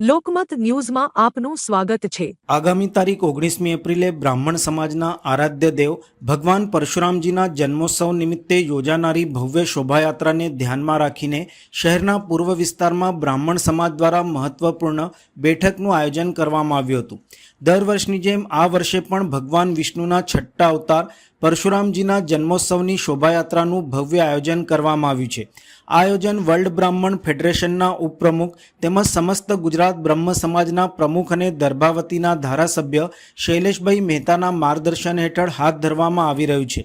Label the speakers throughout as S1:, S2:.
S1: લોકમત ન્યૂઝમાં આપનું સ્વાગત છે।
S2: આગામી તારીખ 19મી એપ્રિલે બ્રાહ્મણ સમાજના આરાધ્ય દેવ ભગવાન પરશુરામજીના જન્મોત્સવ નિમિત્તે યોજાનારી ભવ્ય શોભાયાત્રાને ધ્યાનમાં રાખીને શહેરના પૂર્વ વિસ્તારમાં બ્રાહ્મણ સમાજ દ્વારા મહત્વપૂર્ણ બેઠકનું આયોજન કરવામાં આવ્યું હતું। દર વર્ષની જેમ આ વર્ષે પણ ભગવાન વિષ્ણુના છઠ્ઠા અવતાર પરશુરામજીના જન્મોત્સવની શોભાયાત્રાનું ભવ્ય આયોજન કરવામાં આવ્યું છે। આ આયોજન વર્લ્ડ બ્રાહ્મણ ફેડરેશનના ઉપપ્રમુખ તેમજ સમસ્ત ગુજરાત બ્રહ્મ સમાજના પ્રમુખ અને દર્ભાવતીના ધારાસભ્ય શૈલેષભાઈ મહેતાના માર્ગદર્શન હેઠળ હાથ ધરવામાં આવી રહ્યું છે।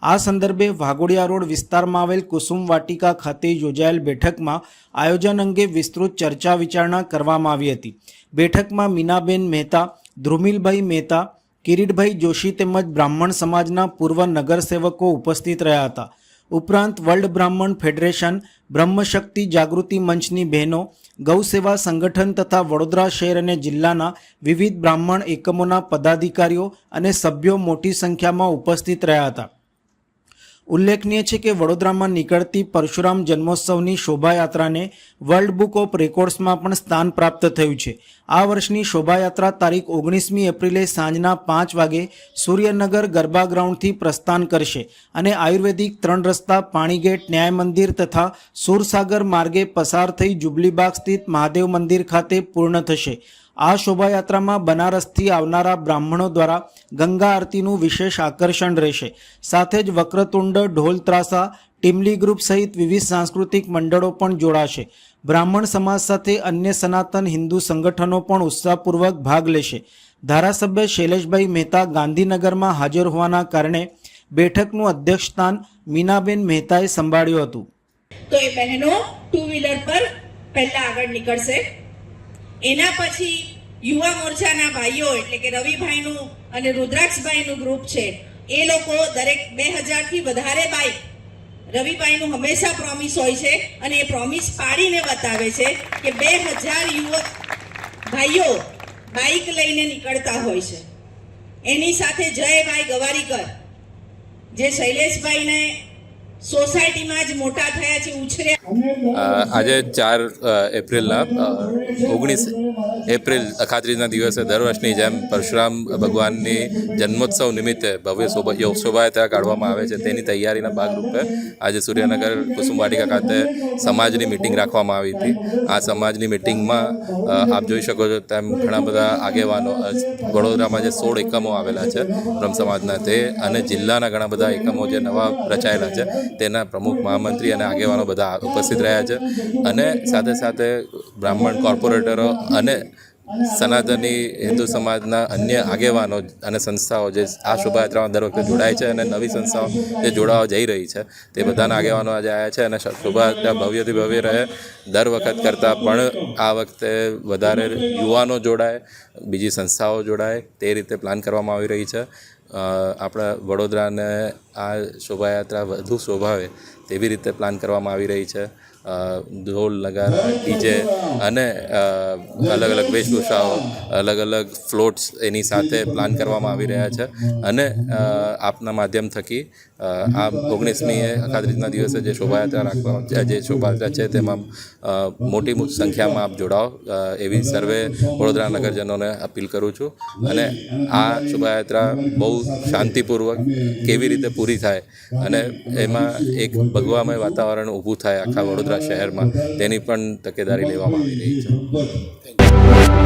S2: આ સંદર્ભે વાઘોડિયા રોડ વિસ્તારમાં આવેલ કુસુમ વાટિકા ખાતે યોજાયેલ બેઠકમાં આયોજન અંગે વિસ્તૃત ચર્ચા વિચારણા કરવામાં આવી હતી। બેઠકમાં મીનાબેન મહેતા, ધ્રુમિલભાઈ મહેતા, કિરીટભાઈ જોશી તેમજ બ્રાહ્મણ સમાજના પૂર્વ નગરસેવકો ઉપસ્થિત રહ્યા હતા। ઉપરાંત વર્લ્ડ બ્રાહ્મણ ફેડરેશન, બ્રહ્મશક્તિ જાગૃતિ મંચની બહેનો, ગૌસેવા સંગઠન તથા વડોદરા શહેર અને જિલ્લાના વિવિધ બ્રાહ્મણ એકમોના પદાધિકારીઓ અને સભ્યો મોટી સંખ્યામાં ઉપસ્થિત રહ્યા હતા। ઉલ્લેખનીય છે કે વડોદરામાં નીકળતી પરશુરામ જન્મોત્સવની શોભાયાત્રાને વર્લ્ડ બુક ઓફ રેકોર્ડ્સમાં પણ સ્થાન પ્રાપ્ત થયું છે। આ વર્ષની શોભાયાત્રા તારીખ 19મી એપ્રિલે સાંજના 5 વાગે સૂર્યનગર ગરબા ગ્રાઉન્ડથી પ્રસ્થાન કરશે અને આયુર્વેદિક 3 રસ્તા, પાણીગેટ, ન્યાય મંદિર તથા સુરસાગર માર્ગે પસાર થઈ જુબલીબાગ સ્થિત મહાદેવ મંદિર ખાતે પૂર્ણ થશે। આ શોભાયાત્રામાં બનારસથી આવનારા બ્રાહ્મણો દ્વારા ગંગા આરતીનું વિશેષ આકર્ષણ રહેશે। સાથે જ વક્રતુંડ, ઢોલ ત્રાસા, ટીમલી ગ્રુપ સહિત વિવિધ સાંસ્કૃતિક મંડળો પણ જોડાશે। બ્રાહ્મણ સમાજ સાથે અન્ય સનાતન હિન્દુ સંગઠનો પણ ઉત્સાહપૂર્વક ભાગ લેશે। ધારાસભ્ય શૈલેષભાઈ મહેતા ગાંધીનગરમાં હાજર હોવાના કારણે બેઠકનું અધ્યક્ષસ્થાન મીનાબેન મહેતાએ સંભાળ્યું હતું।
S3: તો એ બહેનો ટુ વ્હીલર પર પહેલા આગળ નીકળશે। એના પછી યુવા મોરચાના ભાઈઓ એટલે કે રવિભાઈનું અને રુદ્રાક્ષભાઈનું ગ્રુપ છે, એ લોકો દરેક 2000 થી વધારે બાઇક, રવિભાઈનું હંમેશા પ્રોમિસ હોય છે અને એ પ્રોમિસ પાડીને બતાવે છે કે 2000 યુવક ભાઈઓ બાઇક લઈને નીકળતા હોય છે। એની સાથે જયભાઈ ગવારીકર જે શૈલેષભાઈને સોસાયટીમાં જ મોટા થયા છે, ઉછર્યા।
S4: આજે 4 એપ્રિલના 19 એપ્રિલ અખાત્રીજના દિવસે દર વર્ષની જેમ પરશુરામ ભગવાનની જન્મોત્સવ નિમિત્તે ભવ્ય શોભાયાત્રા કાઢવામાં આવે છે। તેની તૈયારીના ભાગરૂપે આજે સૂર્યનગર કુસુમ વાટિકા ખાતે સમાજની મિટિંગ રાખવામાં આવી હતી। આ સમાજની મિટિંગમાં આપ જોઈ શકો છો તેમ ઘણા બધા આગેવાનો, વડોદરામાં જે 16 એકમો આવેલા છે બ્રહ્મ સમાજના, તે અને જિલ્લાના ઘણા બધા એકમો જે નવા રચાયેલા છે તેના પ્રમુખ, મહામંત્રી અને આગેવાનો બધા ઉપસ્થિત રહ્યા છે। અને સાથે સાથે બ્રાહ્મણ કોર્પોરેટરો અને સનાતની હિન્દુ સમાજના અન્ય આગેવાનો અને સંસ્થાઓ જે આ શોભાયાત્રામાં દર વખતે જોડાય છે અને નવી સંસ્થાઓ જે જોડાવા જઈ રહી છે તે બધાના આગેવાનો આજે આવ્યા છે અને શોભાયાત્રા ભવ્યથી ભવ્ય રહે। દર વખત કરતાં પણ આ વખતે વધારે યુવાનો જોડાય, બીજી સંસ્થાઓ જોડાય તે રીતે પ્લાન કરવામાં આવી રહી છે। આપણા વડોદરાને આ શોભાયાત્રા વધુ શોભાવે તેવી રીતે પ્લાન કરવામાં આવી રહી છે। ઢોલ, નગારા, ડીજે અને અલગ અલગ વેશભૂષાઓ, અલગ અલગ ફ્લોટ્સ એની સાથે પ્લાન કરવામાં આવી રહ્યા છે। અને આપના માધ્યમ થકી આ 19મી અખાત્રીજના દિવસે જે શોભાયાત્રા છે તેમાં મોટી સંખ્યામાં આપ જોડાઓ એવી સર્વે વડોદરા નગરજનોને અપીલ કરું છું। અને આ શોભાયાત્રા બહુ શાંતિપૂર્વક કેવી રીતે પૂરી થાય અને એમાં એક ભગવામય વાતાવરણ ઊભું થાય આખા વડોદરા શહેરમાં, તેની પણ તકેદારી લેવામાં આવી રહી છે।